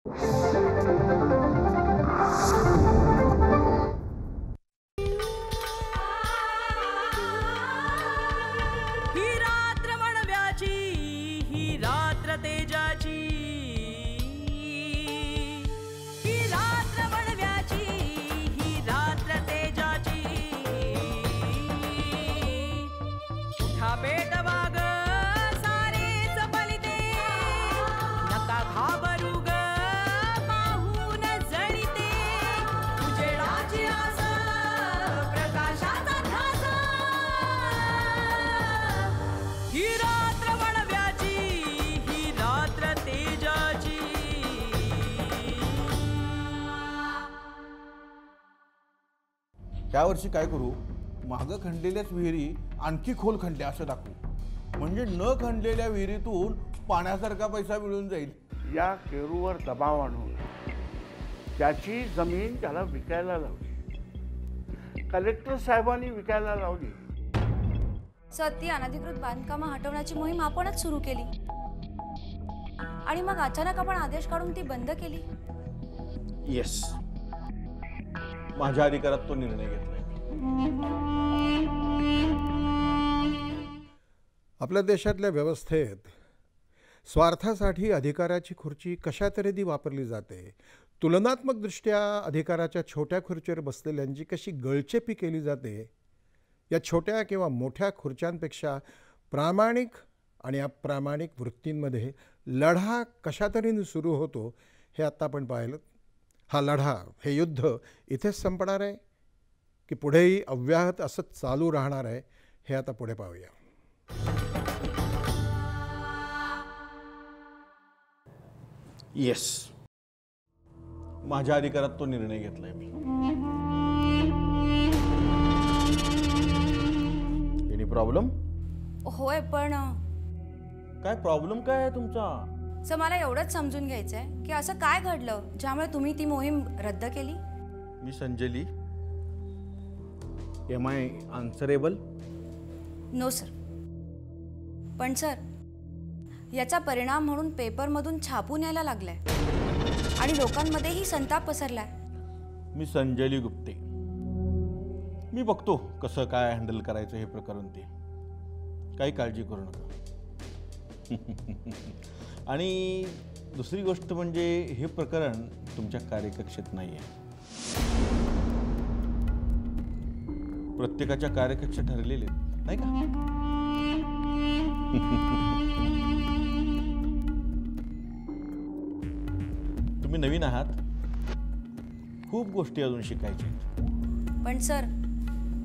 ही रात्र म्हणव्याची, ही रात्र तेजाची, ही रात्र म्हणव्याची, ही रात्र तेजाची. उठा पेटवा ग सारेच फलिते, नका घाबरू ग पाहून जळीते. उजेडाची आस, प्रकाशाचा ध्यास, ही रात्र म्हणव्याची, ही रात्र तेजाची. यावर्षी काय करू, मागं खणलेल्याच विहिरी आणखी खोल खणल्या असं दाखवू, म्हणजे न खणलेल्या विहिरीतून पाण्यासारखा पैसा मिळून जाईल. या केरूवर दबाव आणून त्याची जमीन त्याला विकायला लावली. कलेक्टर साहेबांनी विकायला लावली. सर, ती अनधिकृत बांधकामं हटवण्याची मोहीम आपणच सुरू केली आणि मग अचानक आपण आदेश काढून ती बंद केली. येस, माझ्या अधिकारात तो निर्णय घेतलाय. आपल्या देशातल्या व्यवस्थेत स्वार्थासाठी अधिकाराची खुर्ची कशा तऱ्हेने वापरली जाते, तुलनात्मकदृष्ट्या अधिकाराच्या छोट्या खुर्चीवर बसलेल्यांची कशी गळचेपी केली जाते, या छोट्या किंवा मोठ्या खुर्च्यांपेक्षा प्रामाणिक आणि अप्रामाणिक वृत्तींमध्ये लढा कशा तऱ्हेने सुरू होतो हे आत्ता आपण पाहिलं. हा लढा, हे युद्ध इथेच संपणार आहे की पुढेही अव्याहत असंच चालू राहणार आहे, हे आता पुढे पाहूया. येस, माझ्या अधिकारात तो निर्णय घेतलाय मी. Any problem? होय, पण काय प्रॉब्लेम काय आहे तुमचा? सर, मला एवढंच समजून घ्यायचं आहे की असं काय घडलं ज्यामुळे तुम्ही ती मोहीम रद्द केली. मी Sanjali. Am I answerable? No sir. पण सर, याचा परिणाम म्हणून पेपरमधून छापून यायला लागलाय आणि लोकांमध्येही संताप पसरलाय. मी संजली गुप्ते. मी बघतो कसं काय हँडल करायचं हे प्रकरण. ते काही काळजी करू नका. आणि दुसरी गोष्ट म्हणजे हे प्रकरण तुमच्या कार्यकक्षेत नाही आहे. प्रत्येकाच्या कार्यकक्ष ठरलेले नाही का? तुम्ही नवीन आहात, खूप गोष्टी अजून शिकायच्या आहेत. पण सर,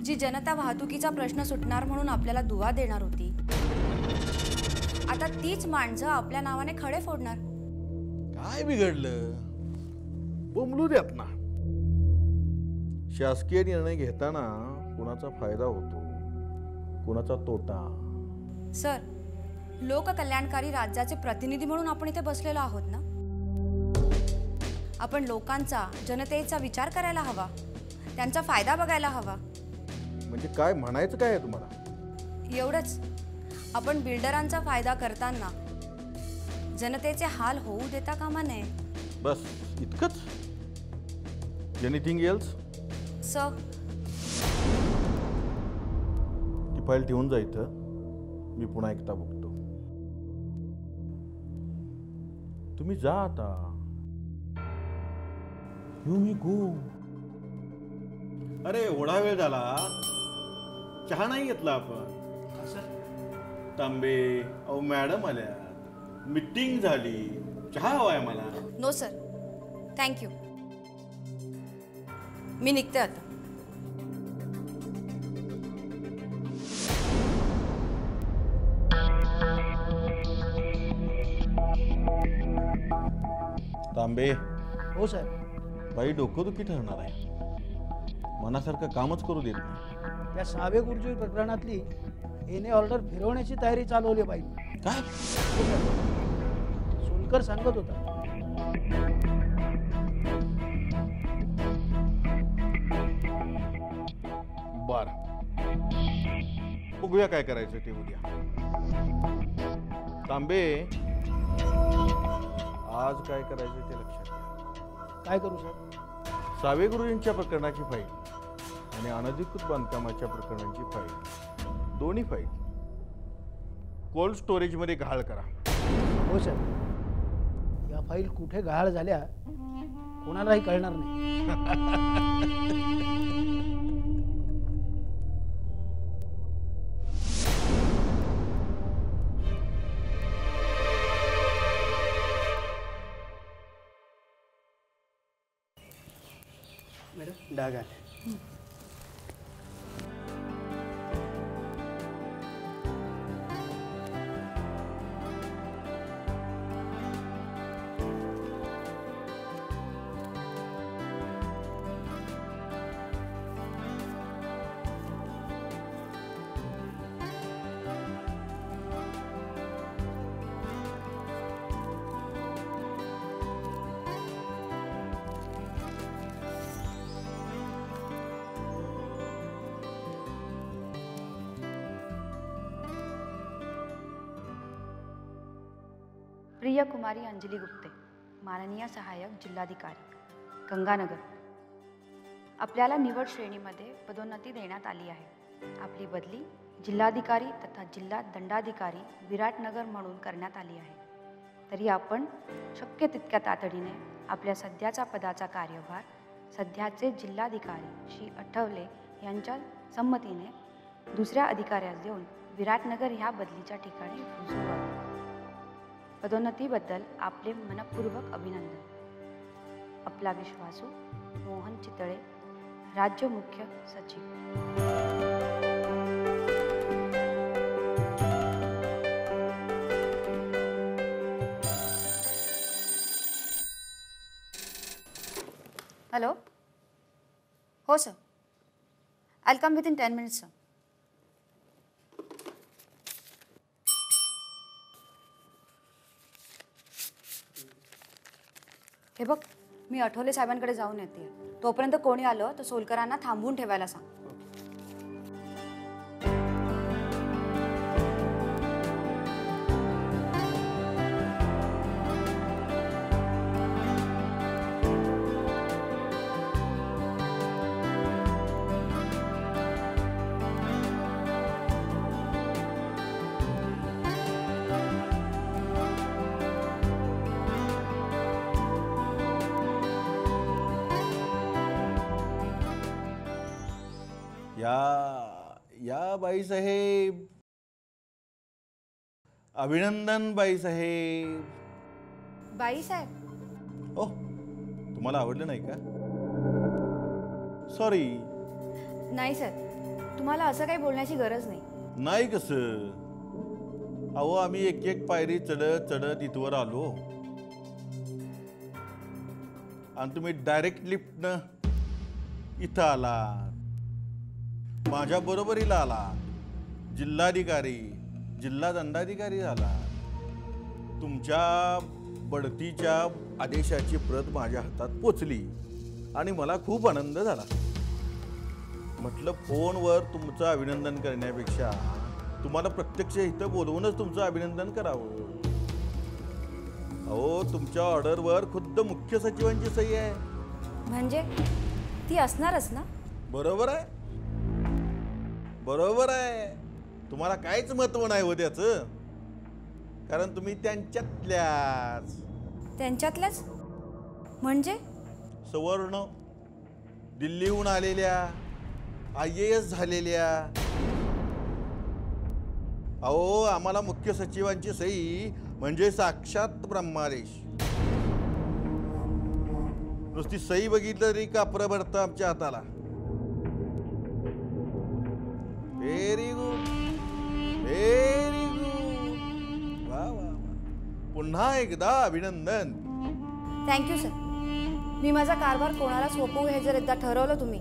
जी जनता वाहतुकीचा प्रश्न सुटणार म्हणून आपल्याला दुवा देणार होती, आता तीच माणसं आपल्या नावाने खडे फोडणार. काय बिघडलं? बोंबलू द्यात ना. शासकीय निर्णय घेताना कोणाचा फायदा होतो, कोणाचा तोटा. सर, लोककल्याणकारी राज्याचे प्रतिनिधी म्हणून आपण इथे बसलेलो आहोत ना. आपण लोकांचा, जनतेचा विचार करायला हवा, त्यांचा फायदा बघायला हवा. म्हणजे काय म्हणायचं काय आहे तुम्हाला? एवढंच. आपण बिल्डरांचा फायदा करताना जनतेचे हाल होऊ देता कामा नये. बस इतकंच? Anything else? सर, ती फाईल ठेवून जा इथं. मी पुन्हा एकदा बघतो. तुम्ही जा आता. यू मी गो. अरे एवढा वेळ झाला, चहा नाही घेतला आपण. तांबे, अहो मॅडम आल्या, मीटिंग झाली, चहा हवाय मला. No sir, thank you. मी निघते आता. तांबे. हो साहेब. बाई डोकंदुखी ठरणार आहे. मनासारखं कामच करू देत नाही. त्या सावे गुरुजी प्रकरणातली एने ऑर्डर फिरवण्याची तयारी चालवली पाहिजे. काय? सोलकर सांगत होता. बर, बघूया काय करायचं ते उद्या. तांबे, आज काय करायचं ते लक्षात घ्या. काय करू सर? सावे गुरुजींच्या प्रकरणाची फाईल आणि अनधिकृत बांधकामाच्या प्रकरणांची फाईल, दोन्ही फाईल कोल्ड स्टोरेजमध्ये घाळ करा. हो सर. या फाईल कुठे गहाळ झाल्या कोणालाही कळणार नाही. मॅडम डाग आले. प्रिय कुमारी अंजली गुप्ते, माननीय सहाय्यक जिल्हाधिकारी, गंगानगर. आपल्याला निवड श्रेणीमध्ये पदोन्नती देण्यात आली आहे. आपली बदली जिल्हाधिकारी तथा जिल्हा दंडाधिकारी विराटनगर म्हणून करण्यात आली आहे. तरी आपण शक्य तितक्या तातडीने आपल्या सध्याचा पदाचा कार्यभार सध्याचे जिल्हाधिकारी श्री आठवले यांच्या संमतीने दुसऱ्या अधिकाऱ्यास देऊन विराटनगर ह्या बदलीच्या ठिकाणी रुजवावे. पदोन्नतीबद्दल आपले मनपूर्वक अभिनंदन. आपला विश्वासू मोहन चितळे, राज्य मुख्य सचिव. हॅलो. हो sir. I come with in 10 minutes sir. हे बघ, मी आठवले साहेबांकडे जाऊन येते. तोपर्यंत कोणी आलं तर सोलकरांना थांबवून ठेवायला सांग. या बाईसाहेब, अभिनंदन बाईसाहेब. बाईसाहेब? ओ, तुम्हाला आवडलं नाही का? सॉरी. नाही सर, तुम्हाला असं काही बोलण्याची गरज नाही. नाही कसं? अहो, आम्ही एक एक पायरी चढत चढत इथवर आलो आणि तुम्ही डायरेक्ट लिफ्टनं इथं आलात, माझ्या बरोबरीला आला. जिल्हाधिकारी, जिल्हा दंडाधिकारी झाला. तुमच्या बढतीच्या आदेशाची प्रत माझ्या हातात पोचली आणि मला खूप आनंद झाला. म्हटलं फोनवर तुमचं अभिनंदन करण्यापेक्षा तुम्हाला प्रत्यक्ष इथं बोलवूनच तुमचं अभिनंदन करावं. अहो, तुमच्या ऑर्डरवर खुद्द मुख्य सचिवांची सही आहे. म्हणजे ती असणारच ना? बरोबर आहे, बरोबर आहे. तुम्हाला काहीच महत्व नाही हो त्याचं, कारण तुम्ही त्यांच्यातल्याच. त्यांच्यातल्याच म्हणजे? सवर्ण, दिल्लीहून आलेल्या, IAS झालेल्या. अहो, आम्हाला मुख्य सचिवांची सही म्हणजे साक्षात ब्रह्मादेश. नुसती सही बघितलं तरी कापरं भरतं आमच्या हाताला. Very good, very good. वा वा, पुन्हा एकदा अभिनंदन. Thank you sir. मी माझा कारभार कोणाला सोपवू हे जर एकदा ठरवलं तुम्ही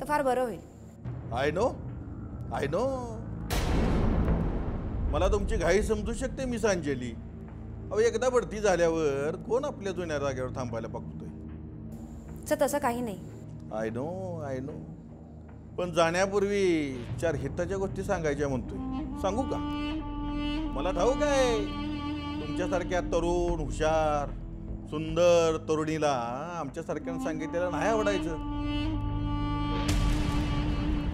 तर फार बरं होईल. I know, I know. मला तुमची घाई समजू शकते मिस अंजली. अहो, एकदा बढती झाल्यावर कोण आपल्या जुन्या जागेवर थांबायला बघतोय? सर तसं काही नाही. I know, I know. पण जाण्यापूर्वी 4 हिताच्या गोष्टी सांगायच्या म्हणतोय. सांगू का? मला ठाऊक आहे तुमच्यासारख्या तरुण, हुशार, सुंदर तरुणीला आमच्यासारख्यानं सांगितलेलं नाही आवडायचं.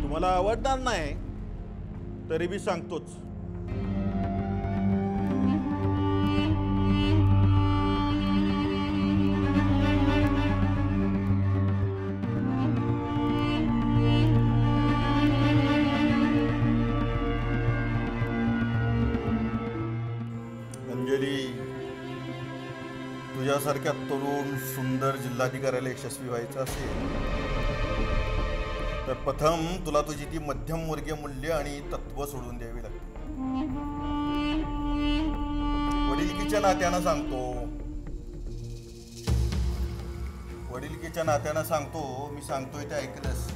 तुम्हाला आवडणार नाही तरी बी सांगतोच. अंजली, तुझ्यासारख्या तरुण सुंदर जिल्हाधिकाऱ्याला यशस्वी व्हायचं असेल तर प्रथम तुला तुझी ती मध्यमवर्गीय मूल्य आणि तत्व सोडून द्यावी लागतील. वडिलकीच्या नात्यानं सांगतो, मी सांगतोय ते ऐकलंस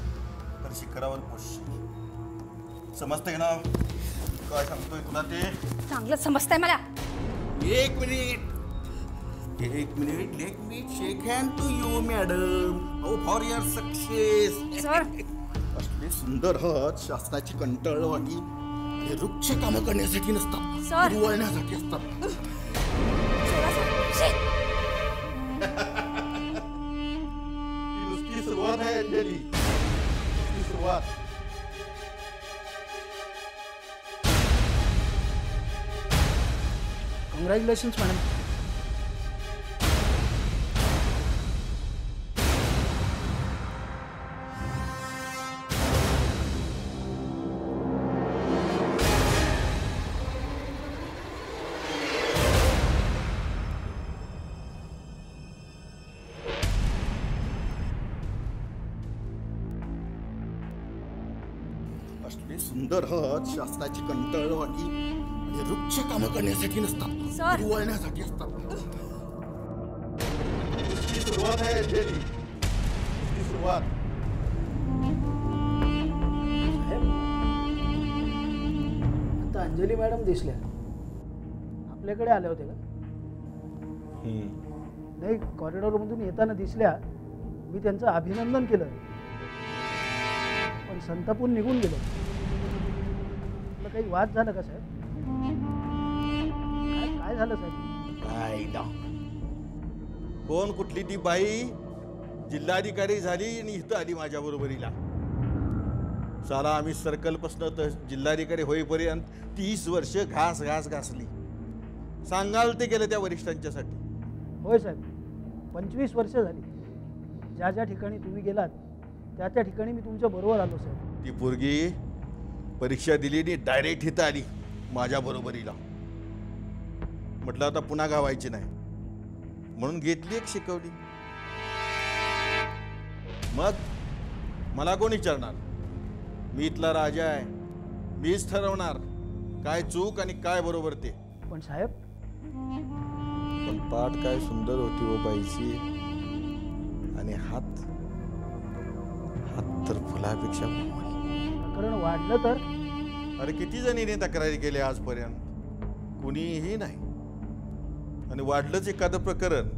तर शिखरावर पोचशील. समजतंय ना काय सांगतोय तुला ते? चांगलं समजतंय मला. एक minute let me shake hand to you madam. Oh for your success. Sir, असले सुंदर हात शासनाची कंटाळवाणी हे वृक्ष कामं करण्यासाठी नसतात, सर. वळण्यासाठी असतात. ही नुसती सुरुवात आहे अंजली, नुसती सुरुवात. Congratulations madam. असले सुंदर हात शासनाची कंटाळवाणी हे वृक्ष कामं करण्यासाठी नसतात, सर. वळण्यासाठी असतात. नुसती सुरुवात आहे अंजली, नुसती सुरुवात. आता अंजली मॅडम दिसल्या, आपल्याकडे आल्या होत्या का? नाही, कॉरिडॉरमधून येताना दिसल्या. मी त्यांचं अभिनंदन केलं पण संतापून निघून गेलो. आपलं काही वाद झाला का साहेब? काय झालं साहेब? कोण कुठली ती बाई जिल्हाधिकारी झाली आणि इथं आली माझ्या बरोबरीला. साला आम्ही सर्कलपासून तर जिल्हाधिकारी होईपर्यंत 30 वर्ष घास घासली. सांगाल ते गेलं त्या वरिष्ठांच्यासाठी. होय साहेब, 25 वर्ष झाली. ज्या ज्या ठिकाणी तुम्ही गेलात त्या त्या ठिकाणी मी तुमच्या बरोबर आलो साहेब. ती पोरगी परीक्षा दिली आणि डायरेक्ट इथं आली माझ्या बरोबरीला. म्हटलं आता पुन्हा गावायची नाही म्हणून घेतली एक शिकवली. मग मला कोण विचारणार? मी इथला राजा आहे, मीच ठरवणार काय चूक आणि काय बरोबर ते. पण साहेब, पण पाठ काय सुंदर होती हो बाईची, आणि हात तर फुलापेक्षा कोमल. प्रकरण वाढलं तर? अरे किती जणीने तक्रारी केल्या आजपर्यंत, कुणीही नाही. आणि वाढलंच एखादं प्रकरण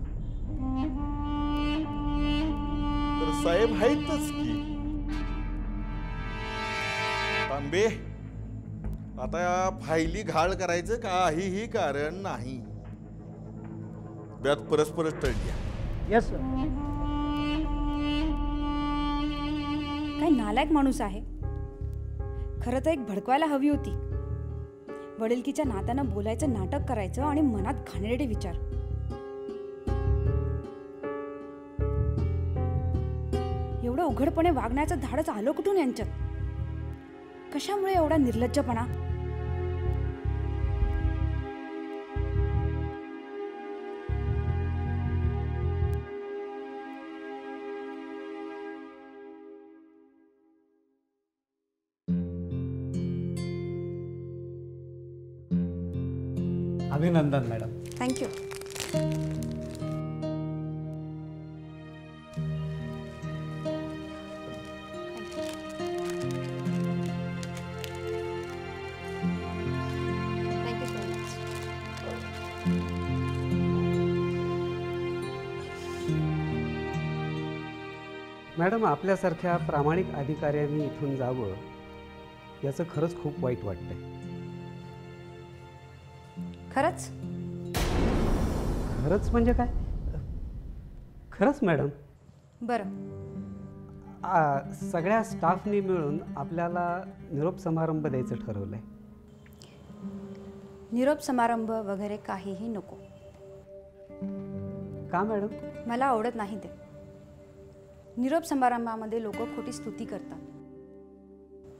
तर साहेब आहेतच की. तांबे, आता या फायली घाळ करायचं काहीही कारण नाही. व्यात परस्परच टळली. Yes sir. काय नालायक माणूस आहे. खरं तर एक भडकवायला हवी होती. वडिलकीच्या नात्यानं बोलायचं नाटक करायचं आणि मनात घाणेरडे विचार. एवढं उघडपणे वागण्याचं धाडच आलं कुठून यांच्यात? कशामुळे एवढा निर्लज्जपणा? अभिनंदन madam. Thank you. Thank you so much. Madam, आपल्यासारख्या प्रामाणिक अधिकाऱ्यांनी इथून जावं याचं खरंच खूप वाईट वाटतंय. खरंच? खरंच म्हणजे काय? खरंच मॅडम. बरं, सगळ्या स्टाफनी मिळून आपल्याला निरोप समारंभ द्यायचं ठरवलं आहे. निरोप समारंभ वगैरे काहीही नको. का मॅडम? मला आवडत नाही ते. निरोप समारंभामध्ये लोक खोटी स्तुती करतात,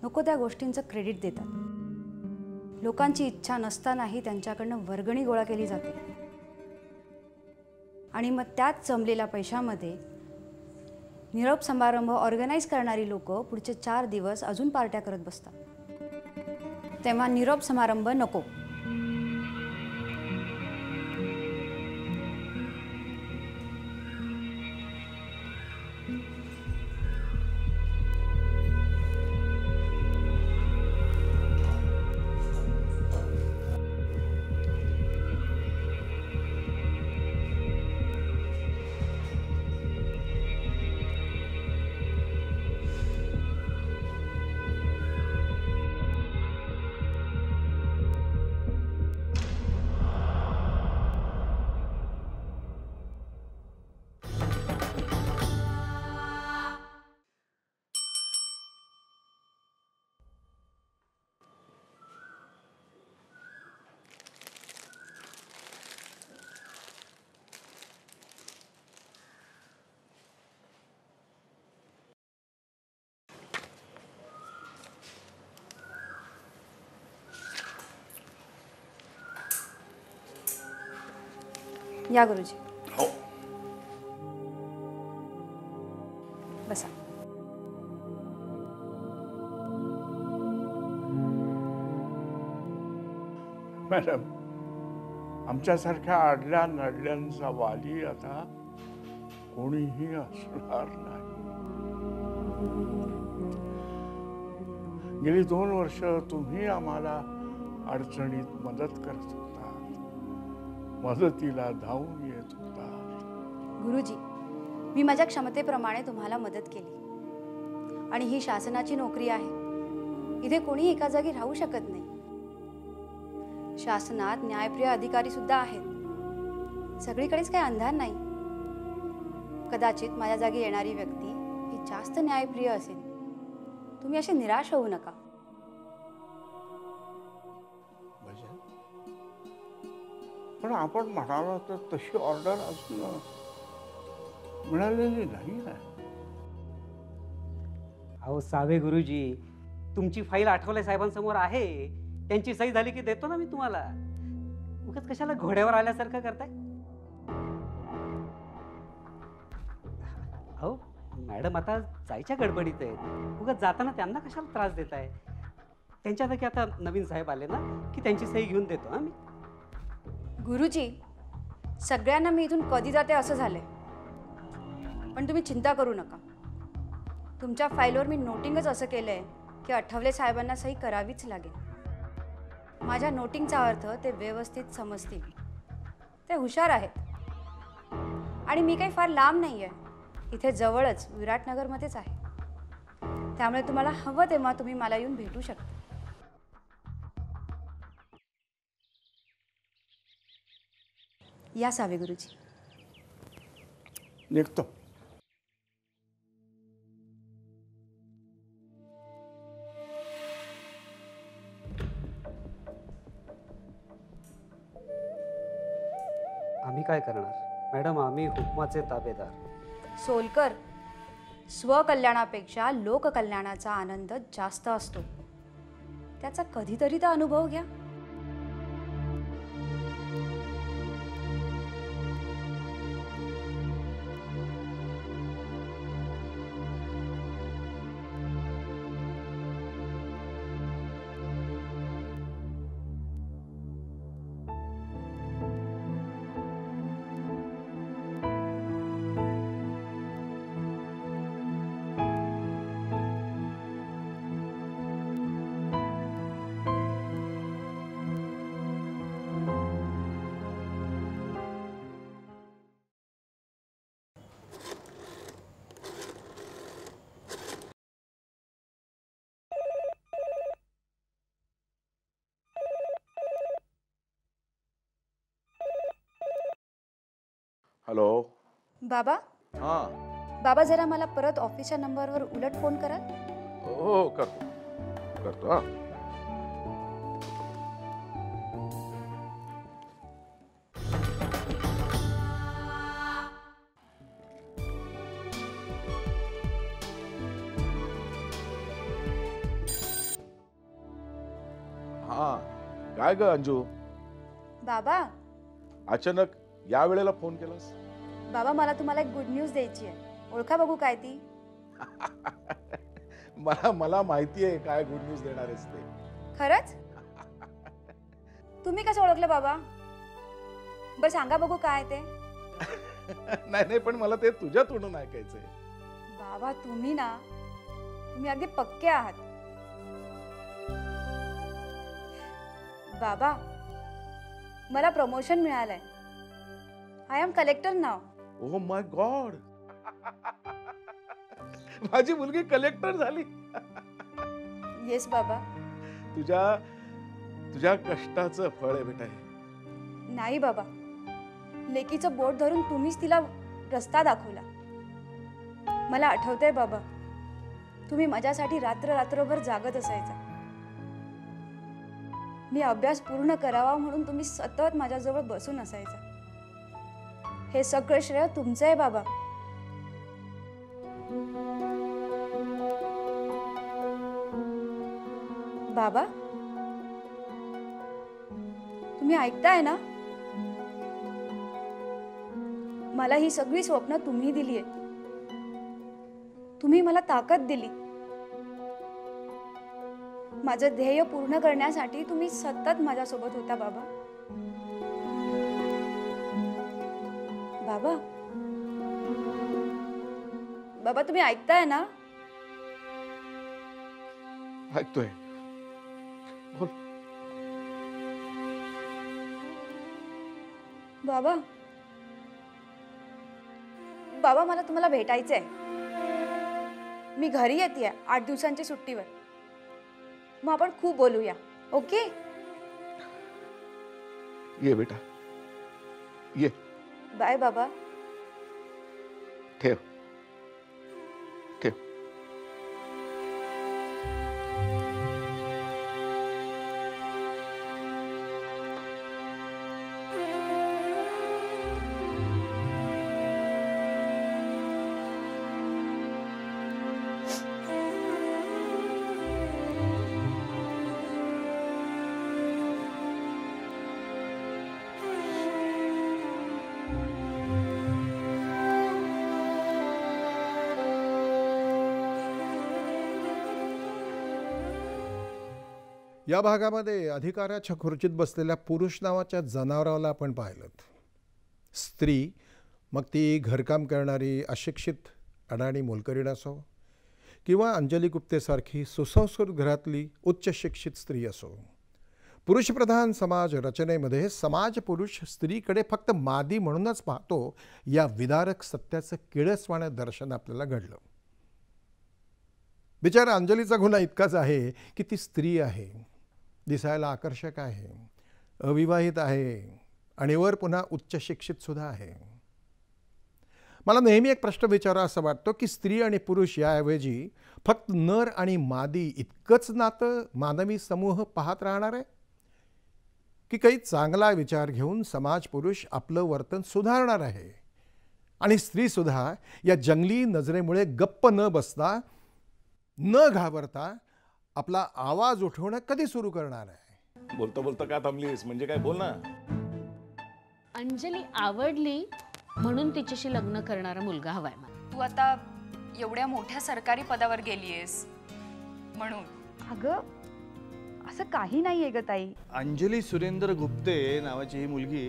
नको त्या गोष्टींचं क्रेडिट देतात. लोकांची इच्छा नसतानाही त्यांच्याकडनं वर्गणी गोळा केली जाते आणि मग त्यात जमलेल्या पैशामध्ये निरोप समारंभ ऑर्गनाईज करणारी लोक पुढचे 4 दिवस अजून पार्ट्या करत बसतात. तेव्हा निरोप समारंभ नको. या गुरुजी. हो. बसा. मॅडम, आमच्यासारख्या आडल्या नडल्यांचा वाली आता कोणीही असणार नाही. गेली 2 वर्ष तुम्ही आम्हाला अडचणीत मदत करत होता, मदतीला धावून येत होता. गुरुजी, मी माझ्या क्षमतेप्रमाणे तुम्हाला मदत केली आणि ही शासनाची नोकरी आहे. इथे कोणी एका जागी राहू शकत नाही. शासनात न्यायप्रिय अधिकारी सुद्धा आहेत. सगळीकडेच काही अंधार नाही. कदाचित माझ्या जागी येणारी व्यक्ती ही जास्त न्यायप्रिय असेल. तुम्ही असे निराश होऊ नका. पण आपण म्हणाला तर तशी ऑर्डर अजून मिळालेली नाही ना. अहो सावे गुरुजी, तुमची फाईल आठवले साहेबांसमोर आहे. त्यांची सही झाली की देतो ना मी तुम्हाला. उगाच कशाला घोड्यावर आल्यासारखं करताय? अहो मॅडम आता जायच्या गडबडीत आहेत. उगाच जाताना त्यांना कशाला त्रास देताय? त्यांच्यापैकी आता नवीन साहेब आले ना की त्यांची सही घेऊन देतो हा मी. गुरुजी, सगळ्यांना मी इथून कधी जाते असं झालंय. पण तुम्ही चिंता करू नका. तुमच्या फाईलवर मी नोटिंगच असं केलंय की आठवले साहेबांना सही करावीच लागेल. माझ्या नोटिंगचा अर्थ ते व्यवस्थित समजतील. ते हुशार आहेत आणि मी काही फार लांब नाही आहे. इथे जवळच विराटनगरमध्येच आहे. त्यामुळे तुम्हाला हवं तेव्हा तुम्ही मला येऊन भेटू शकता. या सावे गुरुजी. निघतो. आम्ही काय करणार मॅडम? आम्ही हुकमाचे ताबेदार. सोलकर, स्वकल्याणापेक्षा लोककल्याणाचा आनंद जास्त असतो. त्याचा कधीतरी तर अनुभव घ्या. हॅलो बाबा, हां. बाबा जरा मला परत ऑफिसच्या नंबरवर उलट फोन करा. हो करतो हां. हा काय ग अंजू, बाबा अचानक या वेळेला फोन केलास? बाबा मला तुम्हाला एक गुड न्यूज द्यायची आहे. ओळखा बघू काय ती. मला माहिती आहे काय गुड न्यूज देणार आहेस ते. खरंच? तुम्ही कसं ओळखलं बाबा? बरं सांगा बघू काय ते. नाही पण मला ते तुझ्या तोंडून ऐकायचंय. बाबा तुम्ही अगदी पक्के आहात. बाबा मला प्रमोशन मिळालंय. आय एम कलेक्टर नाव. ओह माय गॉड, माझी मुलगी कलेक्टर झाली. येस बाबा. तुझ्या कष्टाचं फळ आहे बेटा. नाही बाबा, लेकीचं बोट धरून तुम्हीच तिला रस्ता दाखवला. मला आठवतंय बाबा, तुम्ही माझ्यासाठी रात्रभर जागत असायचा. मी अभ्यास पूर्ण करावा म्हणून तुम्ही सतत माझ्याजवळ बसून असायचा. हे सगळं श्रेय तुमचं आहे बाबा. बाबा तुम्ही ऐकताय ना? मला ही सगळी स्वप्न तुम्ही दिली आहे. तुम्ही मला ताकद दिली. माझं ध्येय पूर्ण करण्यासाठी तुम्ही सतत माझ्यासोबत होता बाबा. बाबा बाबा तुम्ही ऐकताय ना? ऐकतोय. बोल. बाबा बाबा मला तुम्हाला भेटायचंय. मी घरी येते 8 दिवसांच्या सुट्टीवर. मग आपण खूप बोलूया. ओके? ये बेटा ये. बाय बाबा. ठेव. या भागामध्ये अधिकाराच्या खुर्चीत बसलेल्या पुरुष नावाच्या जनावराला आपण पाहिलं. स्त्री, मग ती घरकाम करणारी अशिक्षित अडाणी मोलकरीण असो किंवा अंजली गुप्तेसारखी सुसंस्कृत घरातली उच्च शिक्षित स्त्री असो, पुरुषप्रधान समाज रचनेमध्ये समाज पुरुष स्त्रीकडे फक्त मादी म्हणूनच पाहतो या विदारक सत्याचं किळसवाणं दर्शन आपल्याला घडलं. बिचारा अंजलीचा गुन्हा इतकाच आहे की ती स्त्री आहे, दिसायला आकर्षक आहे, अविवाहित आहे आणि वर पुन्हा उच्च शिक्षित सुद्धा आहे. मला नेहमी एक प्रश्न विचारा असं वाटतो की स्त्री आणि पुरुष याऐवजी फक्त नर आणि मादी इतकंच नातं मानवी समूह पाहत राहणार आहे की काही चांगला विचार घेऊन समाज पुरुष आपलं वर्तन सुधारणार आहे आणि स्त्री सुद्धा या जंगली नजरेमुळे गप्प न बसता न घाबरता आपला आवाज उठवणं कधी सुरू करणार आहे? बोलता बोलता का थांबलीस? म्हणजे काय, बोल ना. अंजली आवडली म्हणून तिच्याशी लग्न करणारा मुलगा हवाय मला. तू आता एवढ्या मोठ्या सरकारी पदावर गेलीयस म्हणून. अगं असं काही नाहीये ग ताई. अंजली सुरेंद्र गुप्ते नावाची ही मुलगी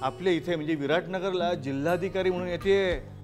आपल्या इथे म्हणजे विराटनगरला जिल्हाधिकारी म्हणून येते.